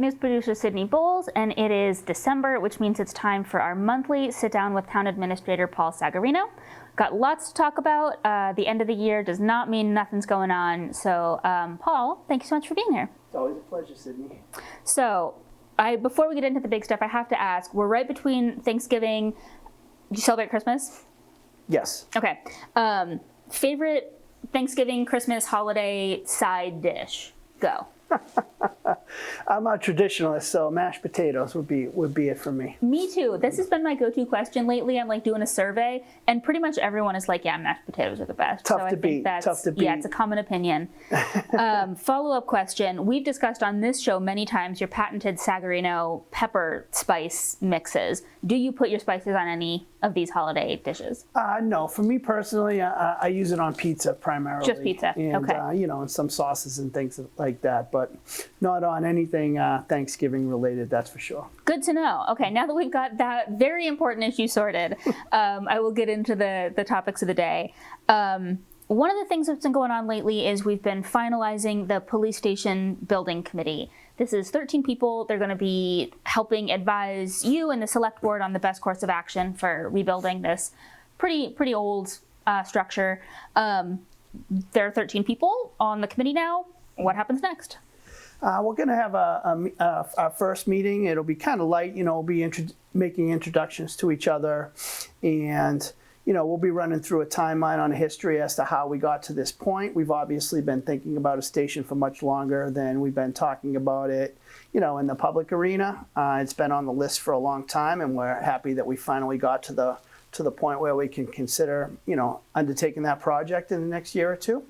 news producer Sydney Bowles, and it is December, which means it's time for our monthly sit down with Town Administrator Paul Sagarino. Got lots to talk about. The end of the year does not mean nothing's going on. So, Paul, thank you so much for being here. It's always a pleasure, Sydney. So, before we get into the big stuff, I have to ask, we're right between Thanksgiving. Do you celebrate Christmas? Yes. Okay. Favorite Thanksgiving, Christmas, holiday side dish? Go. I'm a traditionalist, so mashed potatoes would be it for me. Me too. This has been my go-to question lately. I'm like doing a survey, and pretty much everyone is like, "Yeah, mashed potatoes are the best." Tough to beat. Yeah, it's a common opinion. Follow-up question: we've discussed on this show many times your patented Sagarino pepper spice mixes. Do you put your spices on any of these holiday dishes? No, for me personally, I use it on pizza primarily. Just pizza. And, okay. And some sauces and things like that, but not on anything Thanksgiving related, that's for sure. Good to know. Okay, now that we've got that very important issue sorted, I will get into the topics of the day. One of the things that's been going on lately is we've been finalizing the police station building committee. This is 13 people. They're going to be helping advise you and the select board on the best course of action for rebuilding this pretty old structure. There are 13 people on the committee now. What happens next? We're going to have our first meeting. It'll be kind of light. We'll be making introductions to each other, and we'll be running through a timeline on a history as to how we got to this point. We've obviously been thinking about a station for much longer than we've been talking about it, in the public arena. It's been on the list for a long time, and we're happy that we finally got to the point where we can consider, undertaking that project in the next year or two.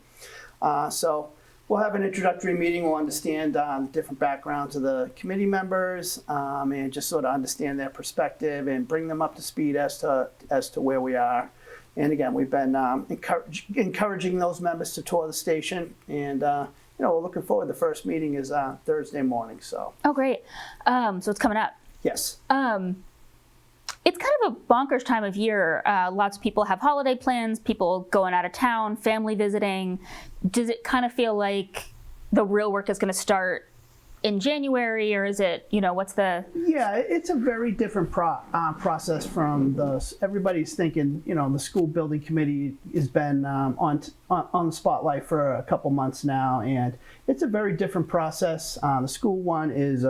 So we'll have an introductory meeting. We'll understand different backgrounds of the committee members and just sort of understand their perspective and bring them up to speed as to where we are. And again, we've been encouraging those members to tour the station, and we're looking forward. The first meeting is Thursday morning. So. Oh, great! So it's coming up. Yes. It's kind of a bonkers time of year. Lots of people have holiday plans, people going out of town, family visiting. Does it kind of feel like the real work is going to start in January, or is it, what's the... Yeah, it's a very different process from everybody's thinking, the school building committee has been on the spotlight for a couple months now, and it's a very different process. The school one is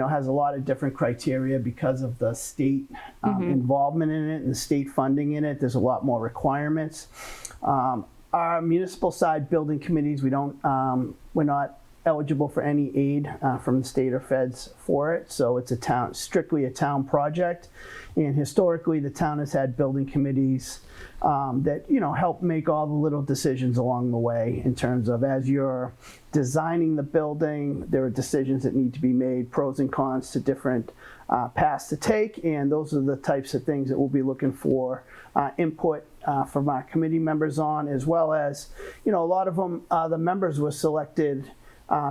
has a lot of different criteria because of the state involvement in it and the state funding in it. There's a lot more requirements. Our municipal side building committees, we're not eligible for any aid from the state or feds for it. So it's strictly a town project. And historically, the town has had building committees that, help make all the little decisions along the way in terms of as you're designing the building, there are decisions that need to be made, pros and cons to different paths to take. And those are the types of things that we'll be looking for input from our committee members on, as well as, a lot of them, the members were selected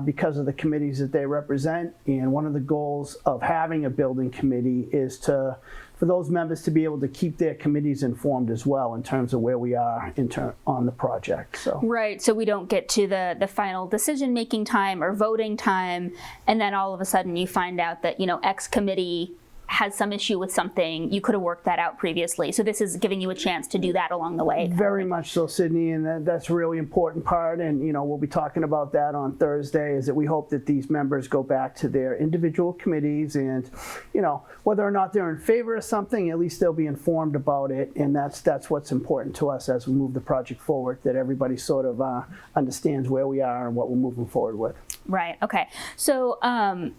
because of the committees that they represent. And one of the goals of having a building committee is for those members to be able to keep their committees informed as well in terms of where we are on the project. So. Right, so we don't get to the final decision-making time or voting time, and then all of a sudden you find out that, X committee has some issue with something. You could have worked that out previously. So this is giving you a chance to do that along the way. Very much so, Sydney, and that's a really important part. And, we'll be talking about that on Thursday, is that we hope that these members go back to their individual committees and, whether or not they're in favor of something, at least they'll be informed about it. And that's what's important to us as we move the project forward, that everybody sort of understands where we are and what we're moving forward with. Right, okay. So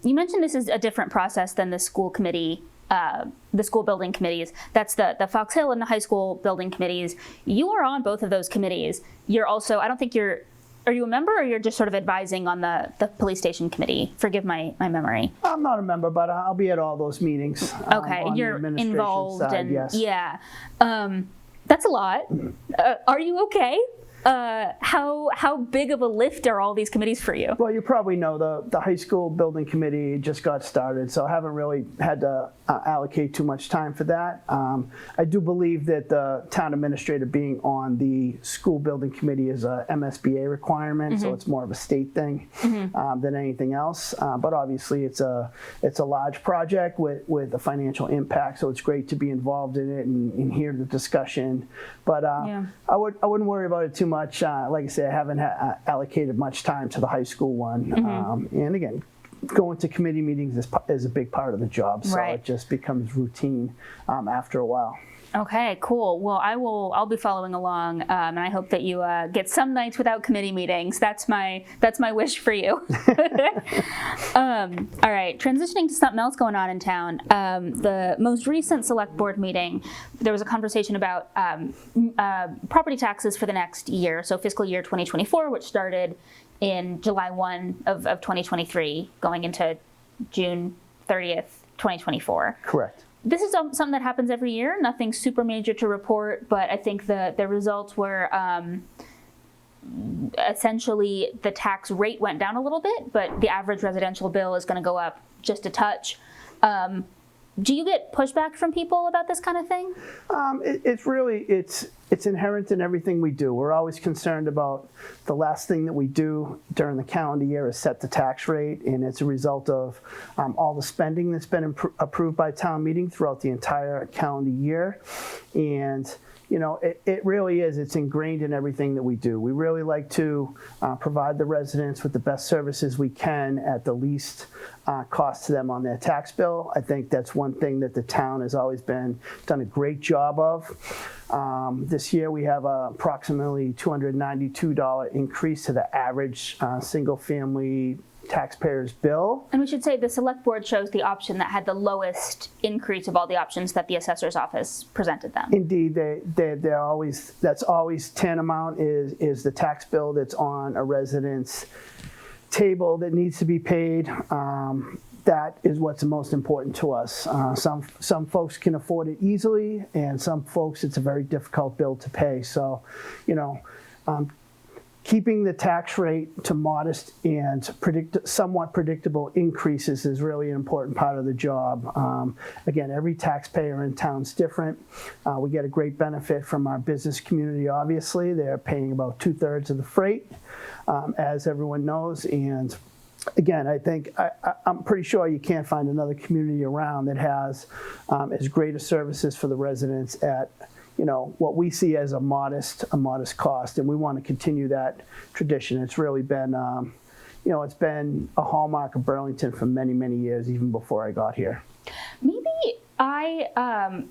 you mentioned this is a different process than the school committee, the school building committees. That's the Fox Hill and the high school building committees. You are on both of those committees. You're also, are you a member, or you're just sort of advising on the police station committee? Forgive my memory. I'm not a member, but I'll be at all those meetings. Okay, you're involved, side, and yes. yeah. That's a lot. Are you okay? how big of a lift are all these committees for you? Well, you probably know the high school building committee just got started, so I haven't really had to allocate too much time for that. I do believe that the town administrator being on the school building committee is a MSBA requirement, so it's more of a state thing than anything else. But obviously, it's a large project with a financial impact, so it's great to be involved in it and hear the discussion. But I wouldn't worry about it too much. Like I said, I haven't allocated much time to the high school one. And again, going to committee meetings is a big part of the job, so it just becomes routine after a while. Okay, cool. Well, I'll be following along, and I hope that you get some nights without committee meetings. That's my wish for you. All right, transitioning to something else going on in town. The most recent select board meeting, there was a conversation about property taxes for the next year, so fiscal year 2024, which started in July 1 of 2023, going into June 30th, 2024. Correct. This is something that happens every year, nothing super major to report, but I think the results were essentially the tax rate went down a little bit, but the average residential bill is going to go up just a touch. Do you get pushback from people about this kind of thing? It's inherent in everything we do. We're always concerned about the last thing that we do during the calendar year is set the tax rate, and it's a result of all the spending that's been approved by town meeting throughout the entire calendar year. And you know, it really is. It's ingrained in everything that we do. We really like to provide the residents with the best services we can at the least cost to them on their tax bill. I think that's one thing that the town has always done a great job of. This year we have approximately $292 increase to the average single-family taxpayer's bill. And we should say the select board chose the option that had the lowest increase of all the options that the assessor's office presented them. Indeed, that's always tantamount is the tax bill that's on a resident's table that needs to be paid. That is what's most important to us. Some folks can afford it easily, and some folks it's a very difficult bill to pay. So, you know, keeping the tax rate to modest and somewhat predictable increases is really an important part of the job. Again, every taxpayer in town is different. We get a great benefit from our business community, obviously. They're paying about 2/3 of the freight, as everyone knows. And again, I think I'm pretty sure you can't find another community around that has as great a services for the residents at what we see as a modest cost, and we want to continue that tradition. It's really been, it's been a hallmark of Burlington for many, many years, even before I got here. Maybe I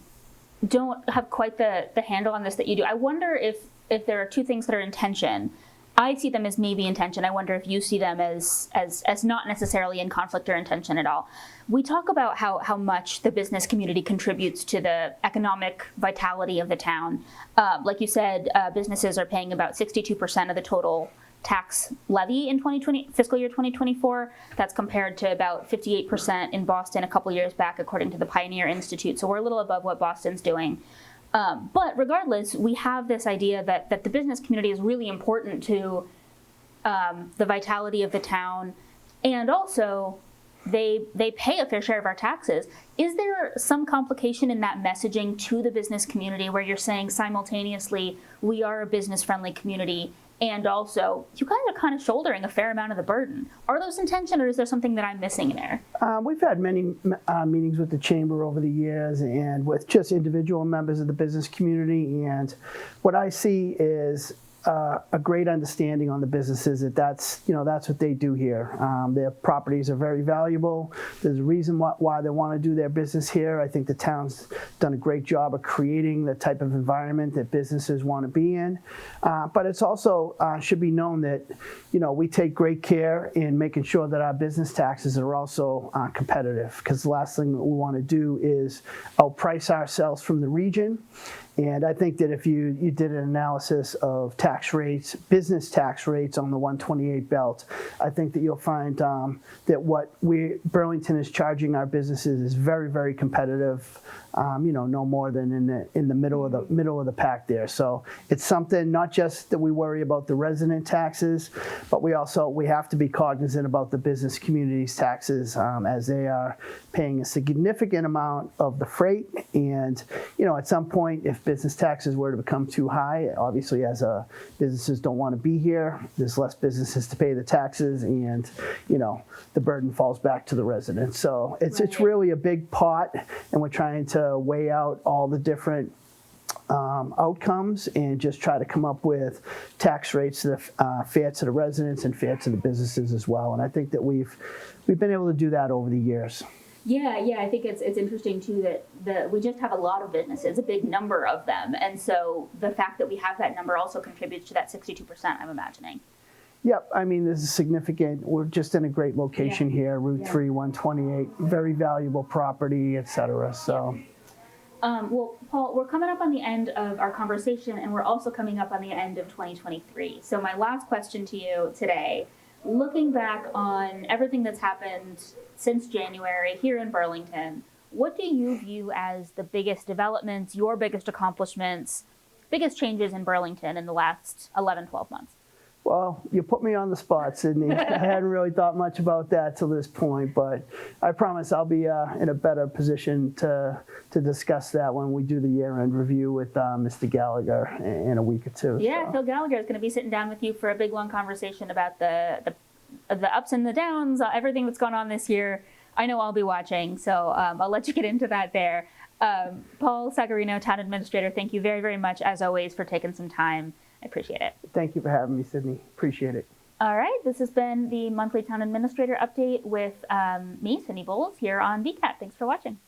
don't have quite the handle on this that you do. I wonder if there are two things that are in tension. I see them as maybe in tension. I wonder if you see them as not necessarily in conflict or in tension at all. We talk about how much the business community contributes to the economic vitality of the town. Like you said, businesses are paying about 62% of the total tax levy in fiscal year 2024. That's compared to about 58% in Boston a couple years back, according to the Pioneer Institute. So we're a little above what Boston's doing. But regardless, we have this idea that the business community is really important to the vitality of the town, and also they pay a fair share of our taxes. Is there some complication in that messaging to the business community where you're saying simultaneously we are a business-friendly community, and also you guys are kind of shouldering a fair amount of the burden? Are those in tension, or is there something that I'm missing there? We've had many meetings with the chamber over the years and with just individual members of the business community, and what I see is a great understanding on the businesses that's what they do here. Their properties are very valuable. There's a reason why they want to do their business here. I think the town's done a great job of creating the type of environment that businesses want to be in. But it's also should be known that we take great care in making sure that our business taxes are also competitive, because the last thing that we want to do is outprice ourselves from the region. And I think that if you did an analysis of tax rates, business tax rates on the 128 belt, I think that you'll find that what Burlington is charging our businesses is very, very competitive. No more than in the middle of the pack there. So it's something not just that we worry about the resident taxes, but we have to be cognizant about the business community's taxes as they are paying a significant amount of the freight. And at some point, if business taxes were to become too high, obviously as businesses don't want to be here, there's less businesses to pay the taxes, and the burden falls back to the residents. So it's really a big pot, and we're trying to weigh out all the different outcomes and just try to come up with tax rates that are fair to the residents and fair to the businesses as well. And I think that we've been able to do that over the years. Yeah, I think it's interesting too that we just have a lot of businesses, a big number of them, and so the fact that we have that number also contributes to that 62%, I'm imagining. Yep, I mean, this is significant. We're just in a great location here, Route 3, 128, very valuable property, et cetera. So. Well, Paul, we're coming up on the end of our conversation, and we're also coming up on the end of 2023. So my last question to you today, looking back on everything that's happened since January here in Burlington, what do you view as the biggest developments, your biggest accomplishments, biggest changes in Burlington in the last 11, 12 months? Well, you put me on the spot, Sydney. I hadn't really thought much about that till this point, but I promise I'll be in a better position to discuss that when we do the year-end review with Mr. Gallagher in a week or two. Yeah, so. Phil Gallagher is going to be sitting down with you for a big, long conversation about the ups and the downs, everything that's gone on this year. I know I'll be watching, so I'll let you get into that there. Paul Sagarino, Town Administrator, thank you very, very much, as always, for taking some time. I appreciate it. Thank you for having me, Sydney. Appreciate it. All right, this has been the monthly Town Administrator Update with me, Sydney Bowles, here on VCAT. Thanks for watching.